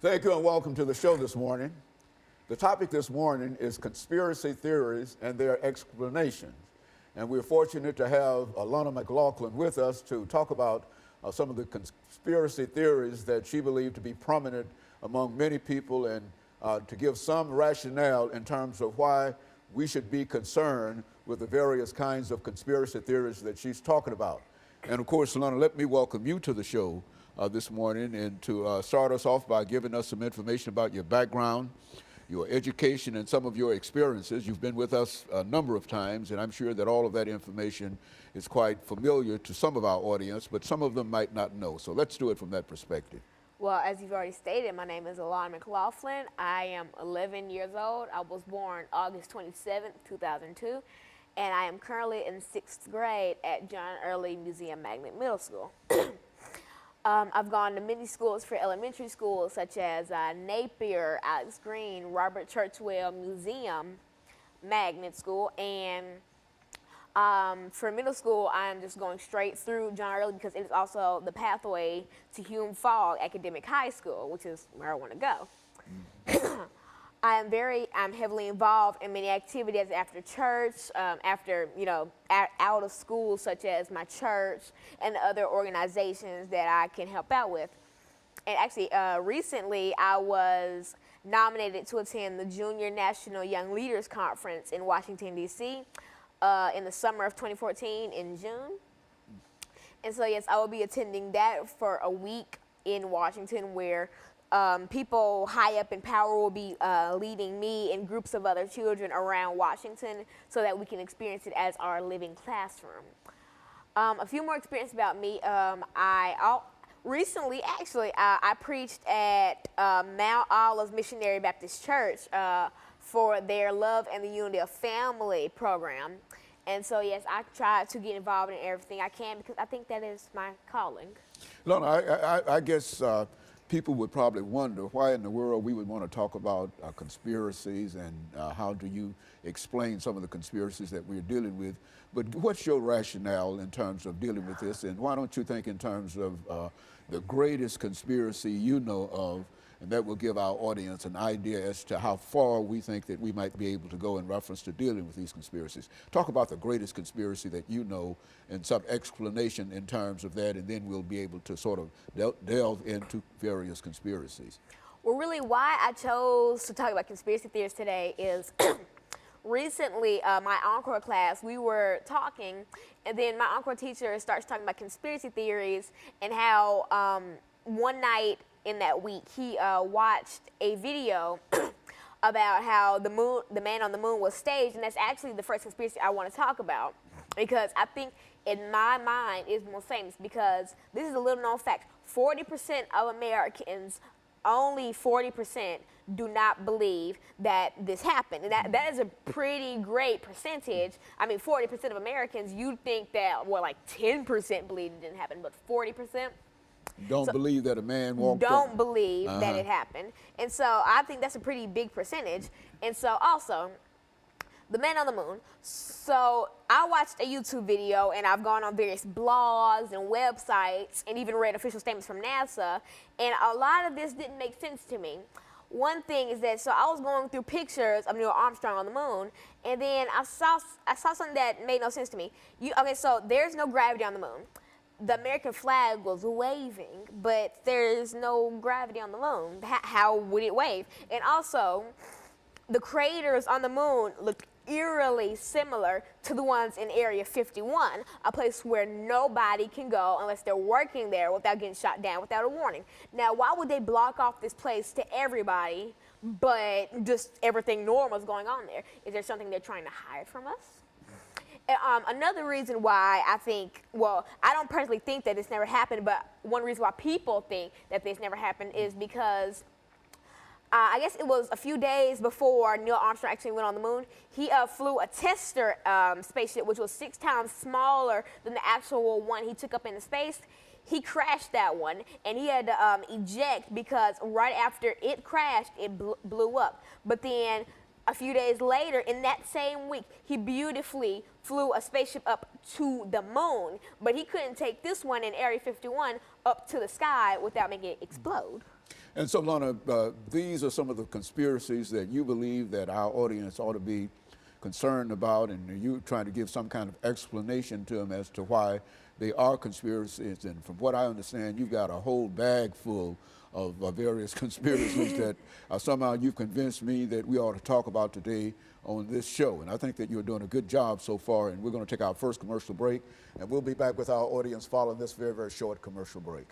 Thank you and welcome to the show this morning. The topic this morning is conspiracy theories and their explanations. And we're fortunate to have Alana McLaughlin with us to talk about some of the conspiracy theories that she believed to be prominent among many people and to give some rationale in terms of why we should be concerned with the various kinds of conspiracy theories that she's talking about. And of course, Alana, let me welcome you to the show this morning and to start us off by giving us some information about your background, your education, and some of your experiences. You've been with us a number of times, and I'm sure that all of that information is quite familiar to some of our audience, but some of them might not know. So let's do it from that perspective. Well, as you've already stated, my name is Alana McLaughlin. I am 11 years old. I was born August 27th, 2002, and I am currently in 6th grade at John Early Museum Magnet Middle School. I've gone to many schools for elementary schools, such as Napier, Alex Green, Robert Churchwell Museum Magnet School, and for middle school, I'm just going straight through John Early because it is also the pathway to Hume Fogg Academic High School, which is where I want to go. I'm heavily involved in many activities after church, out of school, such as my church and other organizations that I can help out with. And actually, recently I was nominated to attend the Junior National Young Leaders Conference in Washington, D.C. In the summer of 2014 in June. And so, yes, I will be attending that for a week in Washington where people high up in power will be leading me and groups of other children around Washington so that we can experience it as our living classroom. A few more experience about me. Recently, actually, I preached at Mount Olive Missionary Baptist Church for their Love and the Unity of Family program. And so, yes, I try to get involved in everything I can because I think that is my calling. Lona, I guess people would probably wonder why in the world we would want to talk about conspiracies and how do you explain some of the conspiracies that we're dealing with. But what's your rationale in terms of dealing with this? And why don't you think in terms of the greatest conspiracy you know of, and that will give our audience an idea as to how far we think that we might be able to go in reference to dealing with these conspiracies. Talk about the greatest conspiracy that you know and some explanation in terms of that, and then we'll be able to sort of delve into various conspiracies. Well, really why I chose to talk about conspiracy theories today is recently, my encore class, we were talking, and then my encore teacher starts talking about conspiracy theories and how one night in that week, he watched a video about how the man on the moon was staged, and that's actually the first conspiracy I want to talk about because I think in my mind it's most famous because this is a little known fact. 40% of Americans, only 40% do not believe that this happened. And that is a pretty great percentage. I mean, 40% of Americans, you'd think that, well, like 10% believe it didn't happen, but 40%? Don't believe that a man walked up. Don't believe that it happened. And so I think that's a pretty big percentage. And so also, the man on the moon. So I watched a YouTube video and I've gone on various blogs and websites and even read official statements from NASA. And a lot of this didn't make sense to me. One thing is that, so I was going through pictures of Neil Armstrong on the moon, and then I saw something that made no sense to me. Okay, so there's no gravity on the moon. The American flag was waving, but there's no gravity on the moon. How would it wave? And also, the craters on the moon look eerily similar to the ones in Area 51, a place where nobody can go unless they're working there without getting shot down without a warning. Now, why would they block off this place to everybody, but just everything normal is going on there? Is there something they're trying to hide from us? Another reason why I think, well, I don't personally think that this never happened, but one reason why people think that this never happened is because I guess it was a few days before Neil Armstrong actually went on the moon. He flew a tester spaceship, which was 6 times smaller than the actual one he took up into space. He crashed that one, and he had to eject because right after it crashed, it blew up. But then a few days later, in that same week, he beautifully flew a spaceship up to the moon, but he couldn't take this one in Area 51 up to the sky without making it explode. And so, Lana, these are some of the conspiracies that you believe that our audience ought to be concerned about, and you trying to give some kind of explanation to them as to why they are conspiracies. And from what I understand, you've got a whole bag full of various conspiracies that somehow you've convinced me that we ought to talk about today on this show. And I think that you're doing a good job so far, and we're going to take our first commercial break, and we'll be back with our audience following this very, very short commercial break.